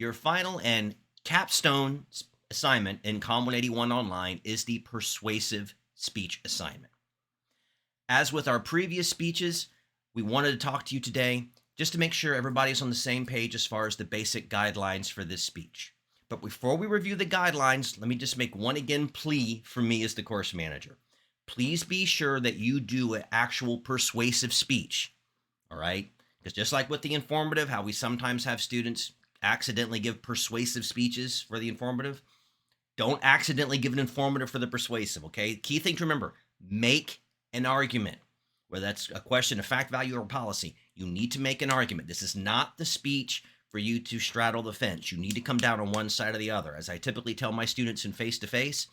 Your final and capstone assignment in COM 181 Online is the persuasive speech assignment. As with our previous speeches, we wanted to talk to you today just to make sure everybody's on the same page as far as the basic guidelines for this speech. But before we review the guidelines, let me just make one again plea for me as the course manager. Please be sure that you do an actual persuasive speech, all right? Because just like with the informative, how we sometimes have students accidentally give persuasive speeches for the informative, don't accidentally give an informative for the persuasive, okay? Key thing to remember, make an argument. Whether that's a question of fact, value, or policy, you need to make an argument. This is not the speech for you to straddle the fence. You need to come down on one side or the other. As I typically tell my students in face-to-face,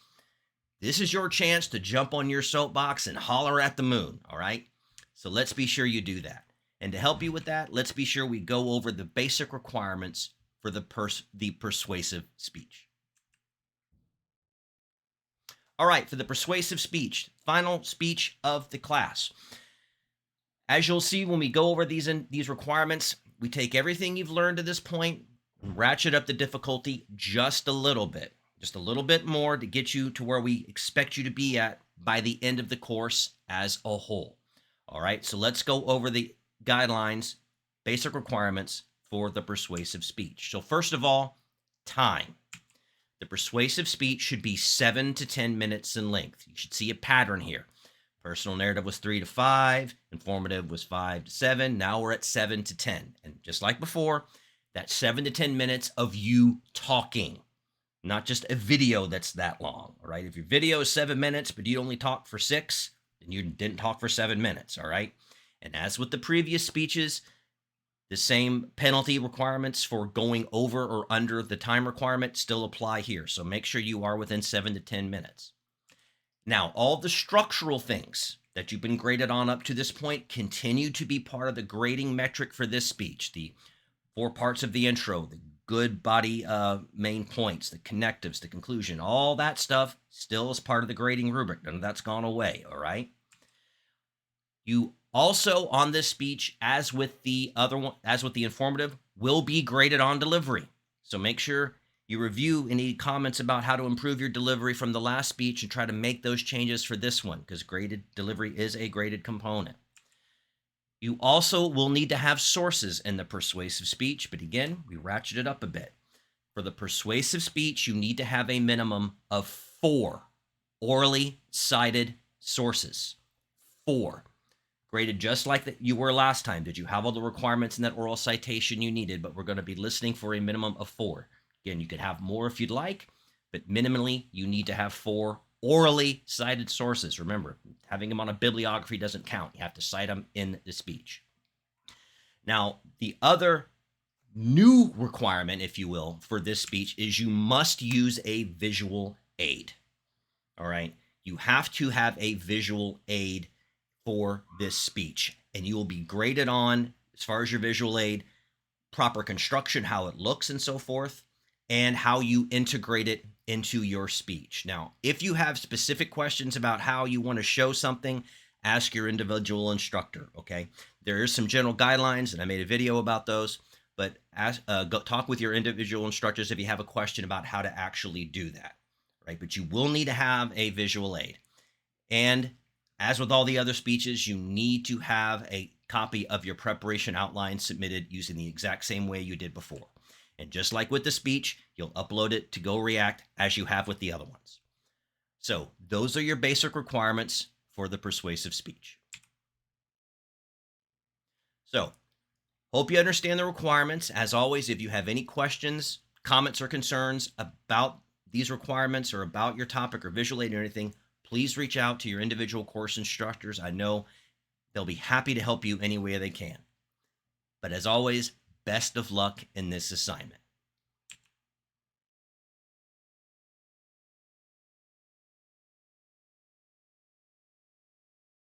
this is your chance to jump on your soapbox and holler at the moon, all right? So let's be sure you do that. And to help you with that, let's be sure we go over the basic requirements for the persuasive speech. All right, for the persuasive speech, final speech of the class. As you'll see when we go over these requirements, we take everything you've learned to this point and ratchet up the difficulty just a little bit more to get you to where we expect you to be at by the end of the course as a whole. All right, so let's go over the guidelines, basic requirements for the persuasive speech. So first of all, time. The persuasive speech should be 7 to 10 minutes in length. You should see a pattern here. Personal narrative was 3 to 5. Informative was 5 to 7. Now we're at 7 to 10. And just like before, that's 7 to 10 minutes of you talking, not just a video that's that long, all right? If your video is 7 minutes, but you only talk for 6, then you didn't talk for 7 minutes, all right? And as with the previous speeches, the same penalty requirements for going over or under the time requirement still apply here. So make sure you are within 7 to 10 minutes. Now, all the structural things that you've been graded on up to this point continue to be part of the grading metric for this speech. The 4 parts of the intro, the good body main points, the connectives, the conclusion, all that stuff still is part of the grading rubric. None of that's gone away, all right? You also on this speech, as with the informative, will be graded on delivery. So make sure you review any comments about how to improve your delivery from the last speech and try to make those changes for this one, because graded delivery is a graded component. You also will need to have sources in the persuasive speech, but again, we ratchet it up a bit. For the persuasive speech, you need to have a minimum of 4 orally cited sources. 4. Graded just like that you were last time. Did you have all the requirements in that oral citation you needed? But we're going to be listening for a minimum of 4. Again, you could have more if you'd like, but minimally you need to have 4 orally cited sources. Remember, having them on a bibliography doesn't count. You have to cite them in the speech. Now, the other new requirement, if you will, for this speech is you must use a visual aid. All right? You have to have a visual aid for this speech, and you will be graded on, as far as your visual aid, proper construction, how it looks and so forth, and how you integrate it into your speech. Now, if you have specific questions about how you want to show something, ask your individual instructor, okay? There is some general guidelines, and I made a video about those, but go talk with your individual instructors if you have a question about how to actually do that, right? But you will need to have a visual aid. And as with all the other speeches, you need to have a copy of your preparation outline submitted using the exact same way you did before. And just like with the speech, you'll upload it to GoReact as you have with the other ones. So those are your basic requirements for the persuasive speech. So hope you understand the requirements. As always, if you have any questions, comments, or concerns about these requirements or about your topic or visual aid or anything, please reach out to your individual course instructors. I know they'll be happy to help you any way they can. But as always, best of luck in this assignment.